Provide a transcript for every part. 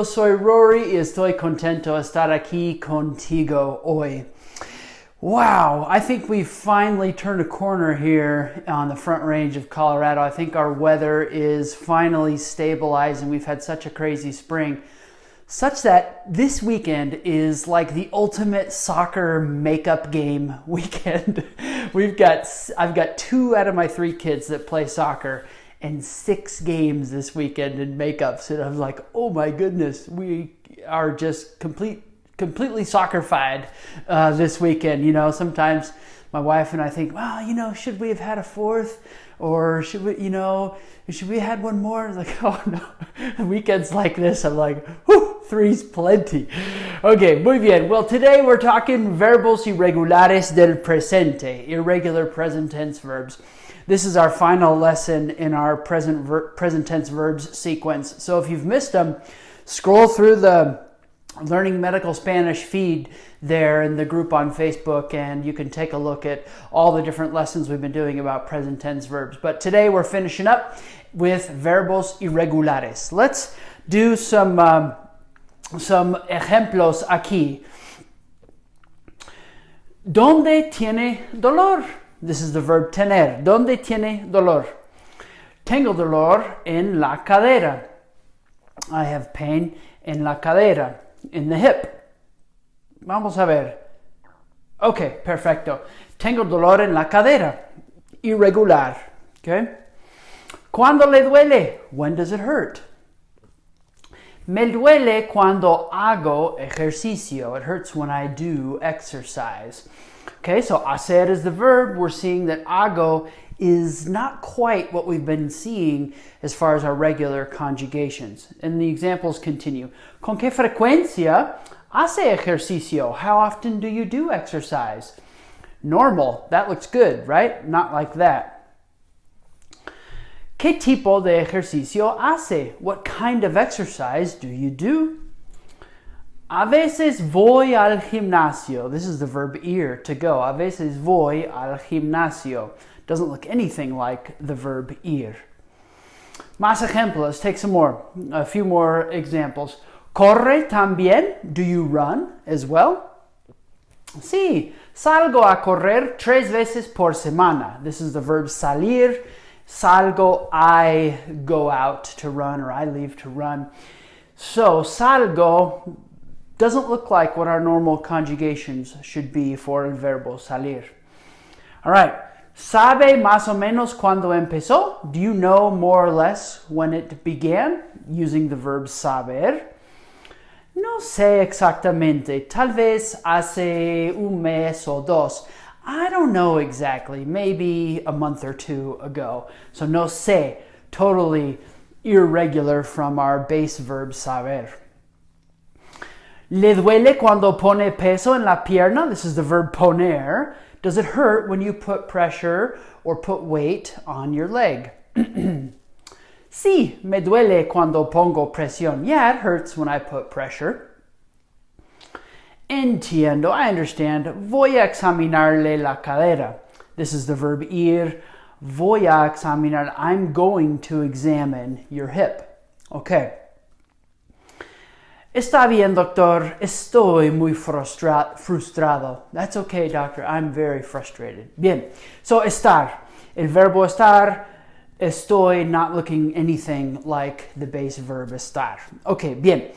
Yo soy Rory y estoy contento de estar aquí contigo hoy. Wow, I think we've finally turned a corner here on the Front Range of Colorado. I think our weather is finally stabilizing. We've had such a crazy spring, such that this weekend is like the ultimate soccer makeup game weekend. I've got 2 out of my 3 kids that play soccer and 6 games this weekend in makeups. And I'm like, oh my goodness, we are just completely soccer-fied this weekend. You know, sometimes my wife and I think, well, you know, should we have had a 4th? Or should we have had one more? Like, oh no, weekends like this, I'm like, whew, 3's plenty. Okay, muy bien. Well, today we're talking verbos irregulares del presente, irregular present tense verbs. This is our final lesson in our present tense verbs sequence. So if you've missed them, scroll through the Learning Medical Spanish feed there in the group on Facebook, and you can take a look at all the different lessons we've been doing about present tense verbs. But today we're finishing up with verbos irregulares. Let's do some ejemplos aquí. ¿Dónde tiene dolor? This is the verb tener. ¿Dónde tiene dolor? Tengo dolor en la cadera. I have pain en la cadera, in the hip. Vamos a ver. Okay, perfecto. Tengo dolor en la cadera. Irregular. Okay. ¿Cuándo le duele? When does it hurt? Me duele cuando hago ejercicio. It hurts when I do exercise. Okay, so hacer is the verb. We're seeing that hago is not quite what we've been seeing as far as our regular conjugations. And the examples continue. ¿Con qué frecuencia hace ejercicio? How often do you do exercise? Normal. That looks good, right? Not like that. ¿Qué tipo de ejercicio hace? What kind of exercise do you do? A veces voy al gimnasio. This is the verb ir, to go. A veces voy al gimnasio. Doesn't look anything like the verb ir. Más ejemplos. Take some more. A few more examples. ¿Corre también? Do you run as well? Sí, salgo a correr 3 veces por semana. This is the verb salir. Salgo, I go out to run, or I leave to run. So salgo doesn't look like what our normal conjugations should be for el verbo salir. All right. ¿Sabe más o menos cuándo empezó? Do you know more or less when it began? Using the verb saber. No sé exactamente. Tal vez hace un mes o 2. I don't know exactly. Maybe a month or 2 ago. So no sé. Totally irregular from our base verb saber. ¿Le duele cuando pone peso en la pierna? This is the verb poner. Does it hurt when you put pressure or put weight on your leg? Sí, me duele cuando pongo presión. Yeah, it hurts when I put pressure. Entiendo, I understand. Voy a examinarle la cadera. This is the verb ir. Voy a examinar. I'm going to examine your hip. Okay. Está bien, doctor. Estoy muy frustrado. That's okay, doctor. I'm very frustrated. Bien. So, estar. El verbo estar. Estoy not looking anything like the base verb estar. Okay, bien.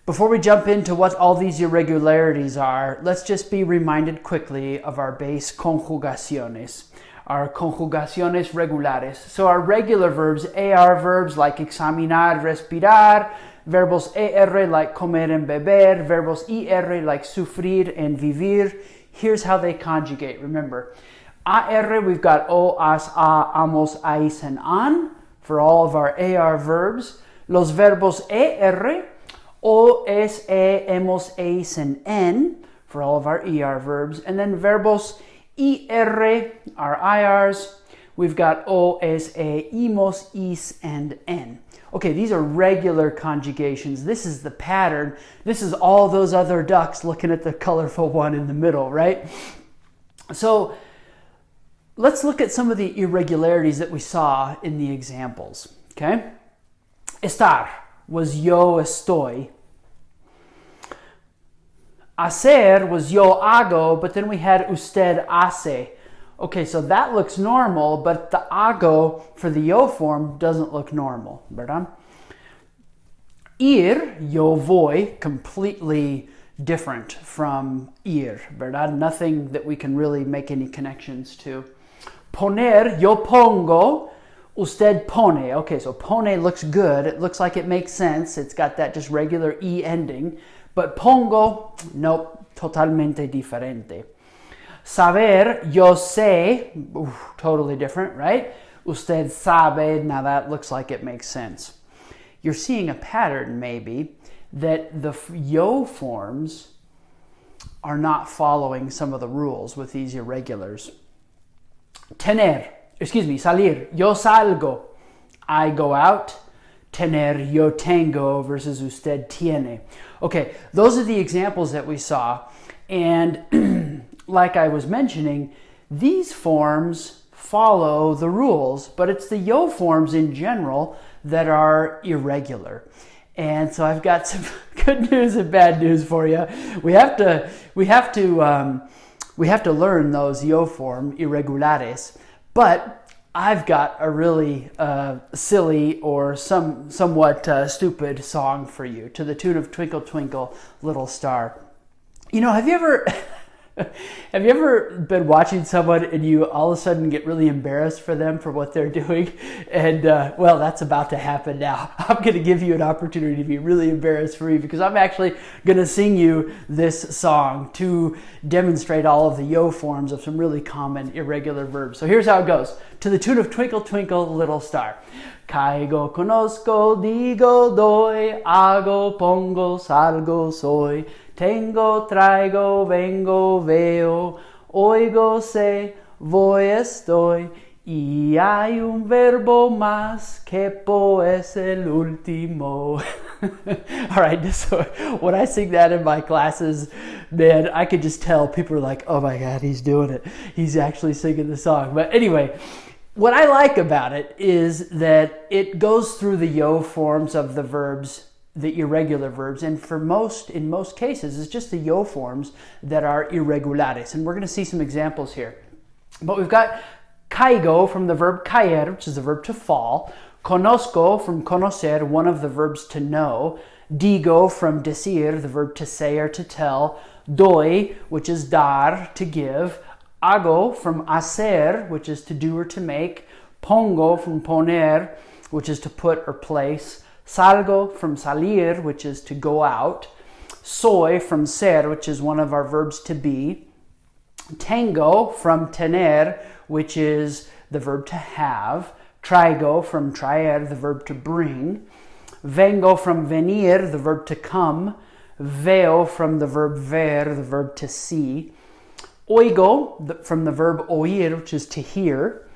Before we jump into what all these irregularities are, let's just be reminded quickly of our base conjugaciones. Our conjugaciones regulares. So our regular verbs, AR verbs like examinar, respirar, verbos ER like comer and beber, verbos IR like sufrir and vivir. Here's how they conjugate. Remember, AR, we've got o, as, a, amos, ais, and an for all of our AR verbs. Los verbos ER, o, es, hemos, eis, and en for all of our ER verbs. And then verbos IR, our IRs, we've got o, es, imos, is, and en. Okay, these are regular conjugations. This is the pattern. This is all those other ducks looking at the colorful one in the middle, right? So let's look at some of the irregularities that we saw in the examples, okay? Estar was yo estoy. Hacer was yo hago, but then we had usted hace. Okay, so that looks normal, but the hago for the yo form doesn't look normal, ¿verdad? Ir, yo voy, completely different from ir, ¿verdad? Nothing that we can really make any connections to. Poner, yo pongo, usted pone. Okay, so pone looks good. It looks like it makes sense. It's got that just regular E ending. But pongo, nope, totalmente diferente. Saber, yo sé, totally different, right? Usted sabe, now that looks like it makes sense. You're seeing a pattern, maybe, that the yo forms are not following some of the rules with these irregulars. Salir, yo salgo, I go out. Tener, yo tengo versus usted tiene. Okay, those are the examples that we saw. And like I was mentioning, these forms follow the rules, but it's the yo forms in general that are irregular. And so I've got some good news and bad news for you. We have to learn those yo form irregulares, but I've got a really silly or somewhat stupid song for you to the tune of Twinkle Twinkle Little Star. You know, have you ever been watching someone and you all of a sudden get really embarrassed for them for what they're doing? And well, that's about to happen now. I'm going to give you an opportunity to be really embarrassed for me because I'm actually going to sing you this song to demonstrate all of the yo forms of some really common irregular verbs. So here's how it goes. To the tune of Twinkle Twinkle Little Star. Caigo, conozco, digo, doy, hago, pongo, salgo, soy. Tengo, traigo, vengo, veo, oigo, sé, voy, estoy, y hay un verbo más que po es el último. All right, so when I sing that in my classes, man, I could just tell people are like, oh my God, he's doing it. He's actually singing the song. But anyway, what I like about it is that it goes through the yo forms of the verbs, the irregular verbs, and in most cases, it's just the yo forms that are irregulares. And we're going to see some examples here. But we've got caigo from the verb caer, which is the verb to fall. Conozco from conocer, one of the verbs to know. Digo from decir, the verb to say or to tell. Doy, which is dar, to give. Hago from hacer, which is to do or to make. Pongo from poner, which is to put or place. Salgo from salir, which is to go out. Soy from ser, which is one of our verbs to be. Tengo from tener, which is the verb to have. Traigo from traer, the verb to bring. Vengo from venir, the verb to come. Veo from the verb ver, the verb to see. Oigo from the verb oír, which is to hear.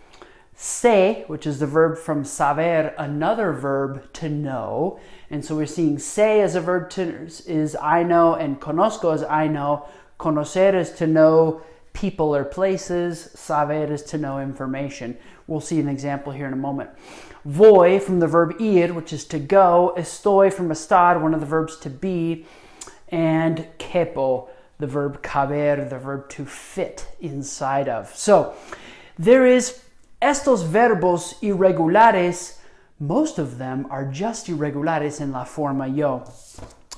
Sé, which is the verb from saber, another verb to know. And so we're seeing sé as a verb is I know, and conozco is I know. Conocer is to know people or places. Saber is to know information. We'll see an example here in a moment. Voy from the verb ir, which is to go. Estoy from estar, one of the verbs to be. And quepo, the verb caber, the verb to fit inside of. So there is estos verbos irregulares, most of them are just irregulares in la forma yo.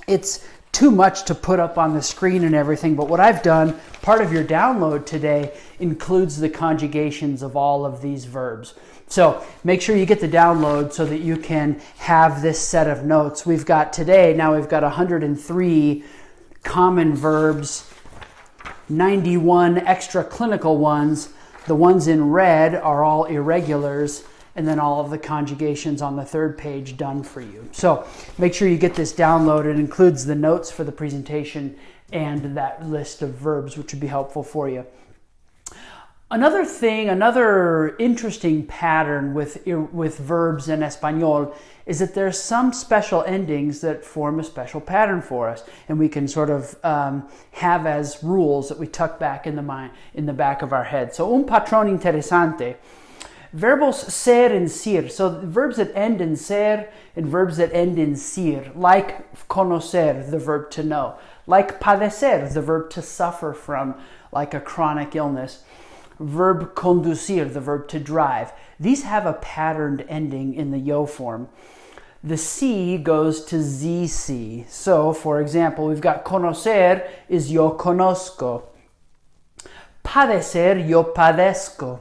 It's too much to put up on the screen and everything, but what I've done, part of your download today includes the conjugations of all of these verbs. So make sure you get the download so that you can have this set of notes. We've got 103 common verbs, 91 extra clinical ones. The ones in red are all irregulars, and then all of the conjugations on the third page done for you. So make sure you get this download. It includes the notes for the presentation and that list of verbs, which would be helpful for you. Another interesting pattern with verbs in Espanol is that there's some special endings that form a special pattern for us, and we can sort of have as rules that we tuck back in the back of our head. So un patrón interesante. Verbos ser and sir. So verbs that end in ser and verbs that end in sir, like conocer, the verb to know, Like padecer, the verb to suffer from, like a chronic illness. Verb conducir, the verb to drive. These have a patterned ending in the yo form. The C goes to ZC. So, for example, we've got conocer is yo conozco. Padecer, yo padezco.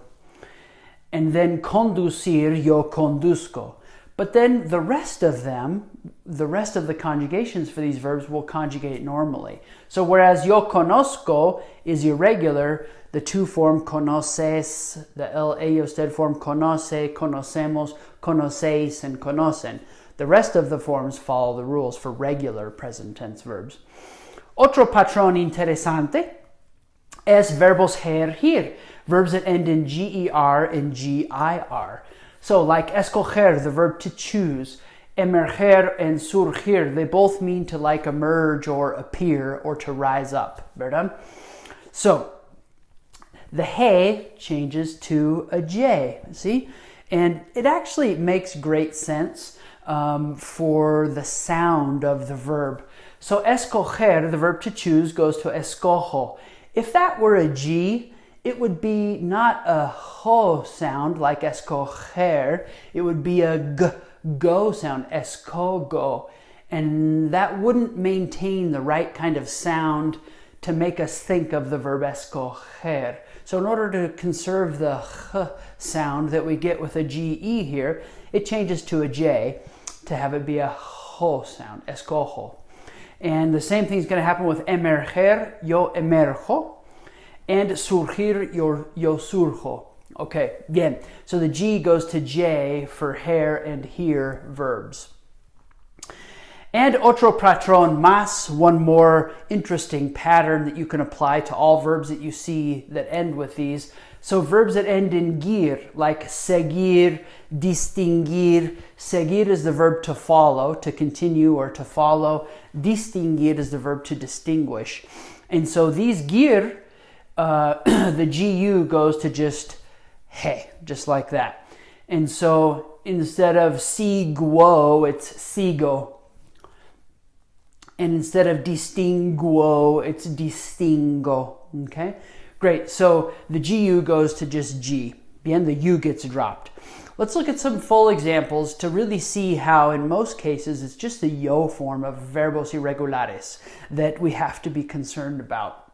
And then conducir, yo conduzco. But then the rest of them, the rest of the conjugations for these verbs will conjugate normally. So whereas yo conozco is irregular, the two form conoces, the el ellos form conoce, conocemos, conocéis, and conocen. The rest of the forms follow the rules for regular present tense verbs. Otro patrón interesante es verbos ir, verbs that end in ger and gir. So like escoger, the verb to choose, emerger and surgir, they both mean to like emerge or appear or to rise up, ¿verdad? So the he changes to a j, see? And it actually makes great sense for the sound of the verb. So escoger, the verb to choose, goes to escojo. If that were a G, it would be not a ho sound like escoger, it would be a go sound, escogo. And that wouldn't maintain the right kind of sound to make us think of the verb escoger. So in order to conserve the h sound that we get with a GE here, it changes to a J to have it be a ho sound, escojo. And the same thing is going to happen with emerger, yo emerjo, and surgir, yo surjo. Okay, again, so the G goes to J for hair and here verbs. And otro patrón más, one more interesting pattern that you can apply to all verbs that you see that end with these. So verbs that end in gir, like seguir, distinguir. Seguir is the verb to follow, to continue or to follow. Distinguir is the verb to distinguish. And so these gir, the GU goes to just he, just like that. And so instead of siguo, it's sigo. And instead of distinguo, it's distingo. Okay? Great. So the GU goes to just G. Bien, the U gets dropped. Let's look at some full examples to really see how in most cases it's just the yo form of verbos irregulares that we have to be concerned about.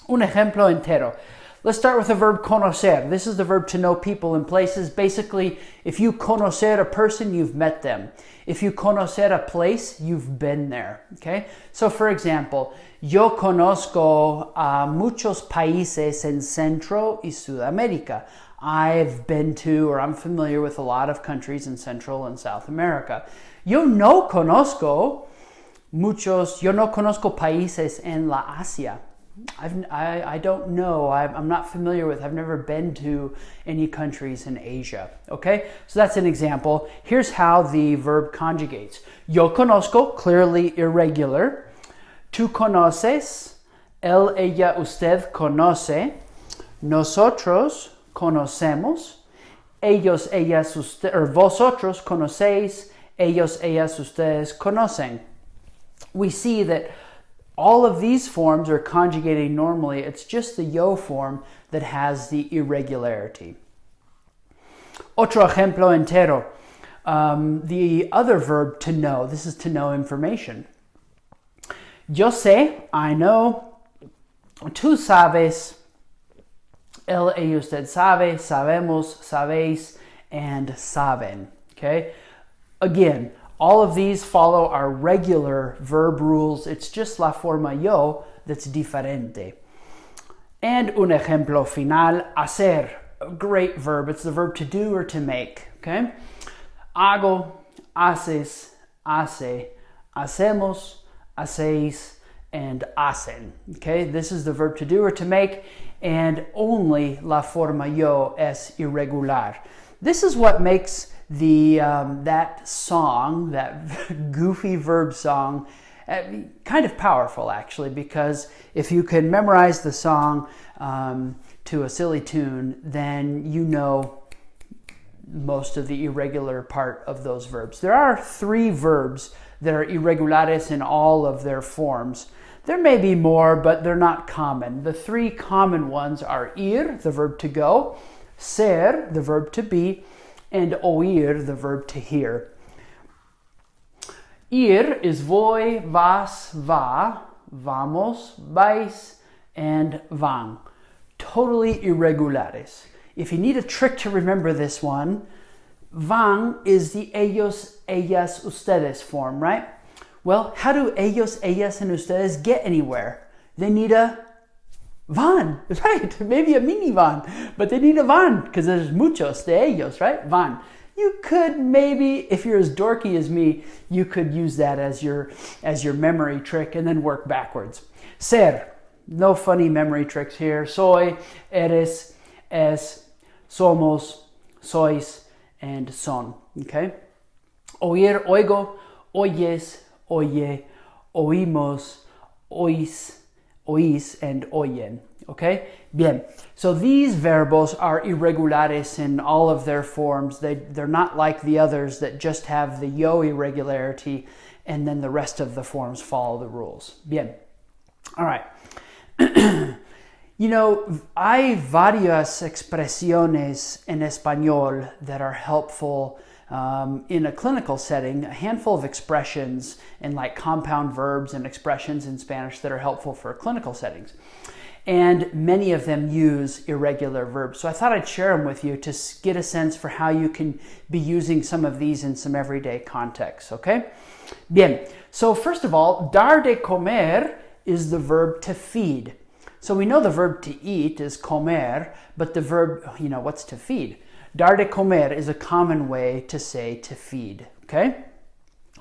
Un ejemplo entero. Let's start with the verb conocer. This is the verb to know people and places. Basically, if you conocer a person, you've met them. If you conocer a place, you've been there. Okay? So for example, yo conozco a muchos países en Centro y Sudamérica. I've been to, or I'm familiar with a lot of countries in Central and South America. Yo no conozco países en la Asia. I don't know. I'm not familiar with. I've never been to any countries in Asia. Okay, so that's an example. Here's how the verb conjugates. Yo conozco, clearly irregular. Tú conoces. Él, ella, usted conoce. Nosotros conocemos. Ellos, ellas, usted, or vosotros conocéis. Ellos, ellas, ustedes conocen. We see that all of these forms are conjugating normally. It's just the yo form that has the irregularity. Otro ejemplo entero. The other verb to know. This is to know information. Yo sé, I know. Tú sabes. Él, ella, usted sabe. Sabemos, sabéis, and saben. Okay? Again, all of these follow our regular verb rules. It's just la forma yo that's diferente. And un ejemplo final, hacer. A great verb. It's the verb to do or to make. Okay? Hago, haces, hace, hacemos, hacéis, and hacen. Okay? This is the verb to do or to make, and only la forma yo es irregular. This is what makes that song, that goofy verb song, kind of powerful actually, because if you can memorize the song to a silly tune, then you know most of the irregular part of those verbs. There are 3 verbs that are irregulares in all of their forms. There may be more, but they're not common. The three common ones are ir, the verb to go, ser, the verb to be, and oír, the verb to hear. Ir is voy, vas, va, vamos, vais, and van. Totally irregulares. If you need a trick to remember this one, van is the ellos, ellas, ustedes form, right? Well, how do ellos, ellas, and ustedes get anywhere? They need a van, right? Maybe a minivan, but they need a van because there's muchos de ellos, right? Van. You could maybe, if you're as dorky as me, you could use that as your memory trick and then work backwards. Ser. No funny memory tricks here. Soy, eres, es, somos, sois, and son. Okay? Oír, oigo, oyes, oye, oímos, oís, oís, and oyen. Okay? Bien. So these verbos are irregulares in all of their forms. They're not like the others that just have the yo irregularity and then the rest of the forms follow the rules. Bien. All right. You know, hay varias expresiones en español that are helpful in a clinical setting, a handful of expressions and like compound verbs and expressions in Spanish that are helpful for clinical settings. And many of them use irregular verbs. So I thought I'd share them with you to get a sense for how you can be using some of these in some everyday contexts, okay? Bien, so first of all, dar de comer is the verb to feed. So we know the verb to eat is comer, but the verb, you know, what's to feed? Dar de comer is a common way to say to feed, okay?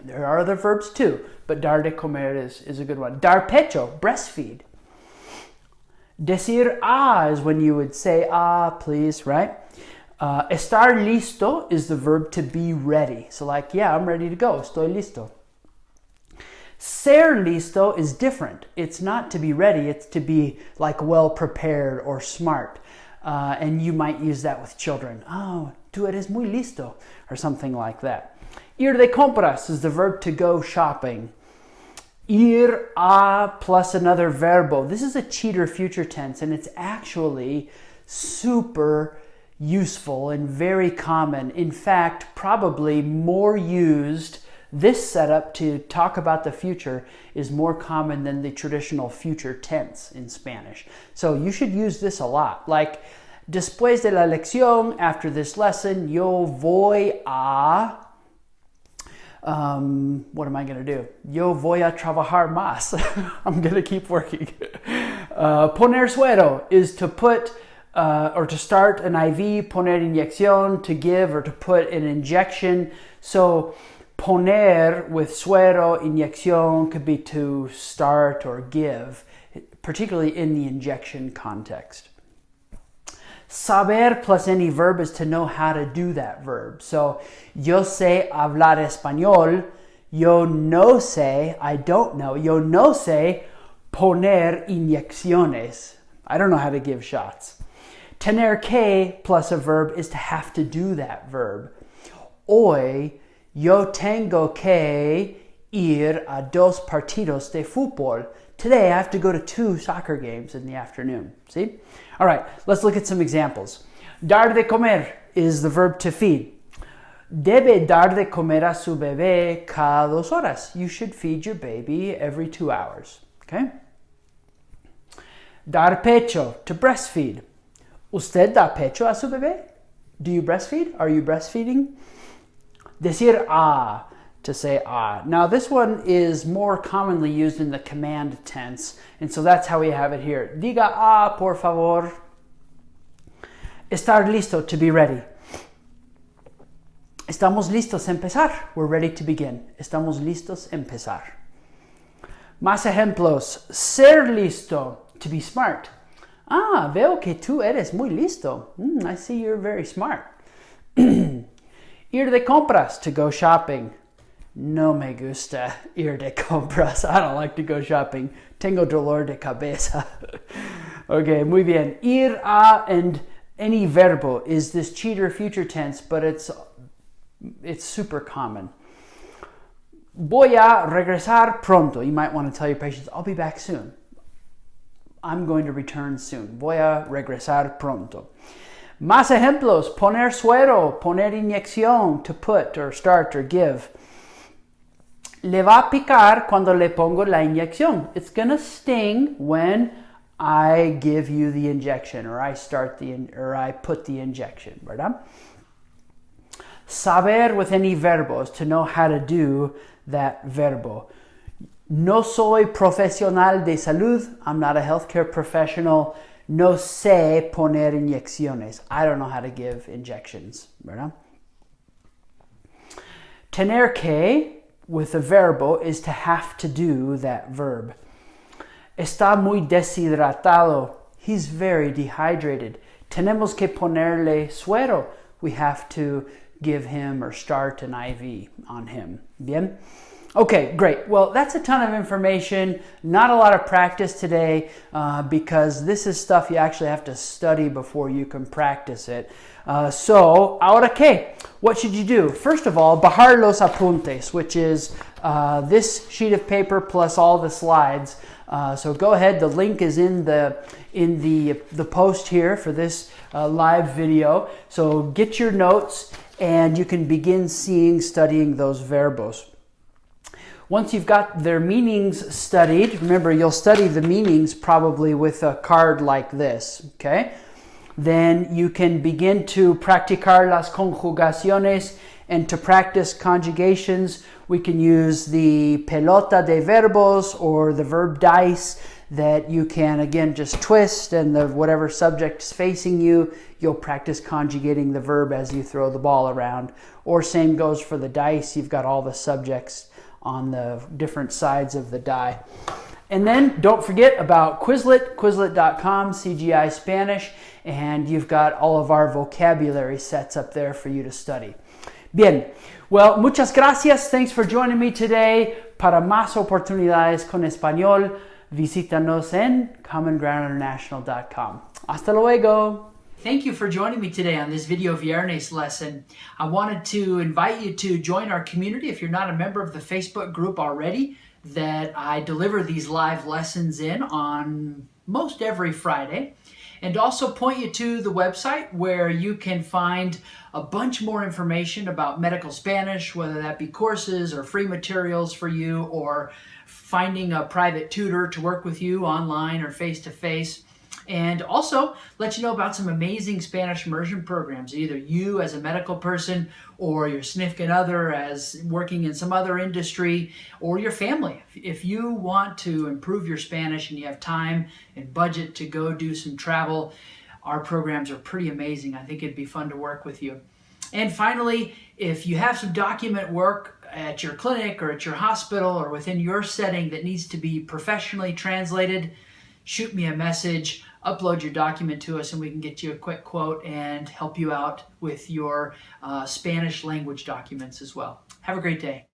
There are other verbs too, but dar de comer is a good one. Dar pecho, breastfeed. Decir is when you would say please, right? Estar listo is the verb to be ready. So like, yeah, I'm ready to go. Estoy listo. Ser listo is different. It's not to be ready. It's to be like well prepared or smart. And you might use that with children. Oh, tú eres muy listo, or something like that. Ir de compras is the verb to go shopping. Ir a plus another verbo. This is a cheater future tense, and it's actually super useful and very common. In fact, probably more used. This setup to talk about the future is more common than the traditional future tense in Spanish. So you should use this a lot. Like, después de la lección, after this lesson, yo voy a... what am I going to do? Yo voy a trabajar más. I'm going to keep working. Poner suero is to put or to start an IV, poner inyección, to give or to put an injection. So poner with suero, inyección could be to start or give, particularly in the injection context. Saber plus any verb is to know how to do that verb. So, yo sé hablar español. Yo no sé, I don't know. Yo no sé poner inyecciones. I don't know how to give shots. Tener que plus a verb is to have to do that verb. Hoy, yo tengo que ir a 2 partidos de fútbol. Today, I have to go to 2 soccer games in the afternoon. See? All right, let's look at some examples. Dar de comer is the verb to feed. Debe dar de comer a su bebé cada 2 horas. You should feed your baby every 2 hours. Okay? Dar pecho, to breastfeed. ¿Usted da pecho a su bebé? Do you breastfeed? Are you breastfeeding? Decir to say Now this one is more commonly used in the command tense, and so that's how we have it here. Diga por favor. Estar listo, to be ready. Estamos listos a empezar. We're ready to begin. Estamos listos a empezar. Más ejemplos. Ser listo, to be smart. Veo que tú eres muy listo. I see you're very smart. Ir de compras, to go shopping. No me gusta ir de compras. I don't like to go shopping. Tengo dolor de cabeza. Okay, muy bien. Ir a and any verbo is this cheater future tense, but it's super common. Voy a regresar pronto. You might want to tell your patients, I'll be back soon. I'm going to return soon. Voy a regresar pronto. Más ejemplos. Poner suero, poner inyección, to put or start or give. Le va a picar cuando le pongo la inyección. It's going to sting when I give you the injection or I put the injection, ¿verdad? Saber with any verbo is to know how to do that verbo. No soy profesional de salud. I'm not a healthcare professional. No sé poner inyecciones. I don't know how to give injections, ¿verdad? Tener que, with a verbo, is to have to do that verb. Está muy deshidratado. He's very dehydrated. Tenemos que ponerle suero. We have to give him or start an IV on him. Bien? Okay, great. Well, that's a ton of information. Not a lot of practice today because this is stuff you actually have to study before you can practice it. So, ahora qué? What should you do? First of all, bajar los apuntes, which is this sheet of paper plus all the slides. So go ahead. The link is in the post here for this live video. So get your notes and you can begin studying those verbos. Once you've got their meanings studied, remember you'll study the meanings probably with a card like this, okay? Then you can begin to practicar las conjugaciones, and to practice conjugations, we can use the pelota de verbos or the verb dice that you can, again, just twist and whatever subject is facing you, you'll practice conjugating the verb as you throw the ball around. Or same goes for the dice, you've got all the subjects on the different sides of the die. And then don't forget about Quizlet, Quizlet.com, CGI Spanish, and you've got all of our vocabulary sets up there for you to study. Bien, well, muchas gracias. Thanks for joining me today. Para más oportunidades con español, visítanos en commongroundinternational.com. Hasta luego. Thank you for joining me today on this video viernes lesson. I wanted to invite you to join our community if you're not a member of the Facebook group already that I deliver these live lessons in on most every Friday. And also point you to the website where you can find a bunch more information about medical Spanish, whether that be courses or free materials for you or finding a private tutor to work with you online or face-to-face. And also let you know about some amazing Spanish immersion programs, either you as a medical person or your significant other as working in some other industry or your family. If you want to improve your Spanish and you have time and budget to go do some travel, our programs are pretty amazing. I think it'd be fun to work with you. And finally, if you have some document work at your clinic or at your hospital or within your setting that needs to be professionally translated, shoot me a message, upload your document to us, and we can get you a quick quote and help you out with your Spanish language documents as well. Have a great day.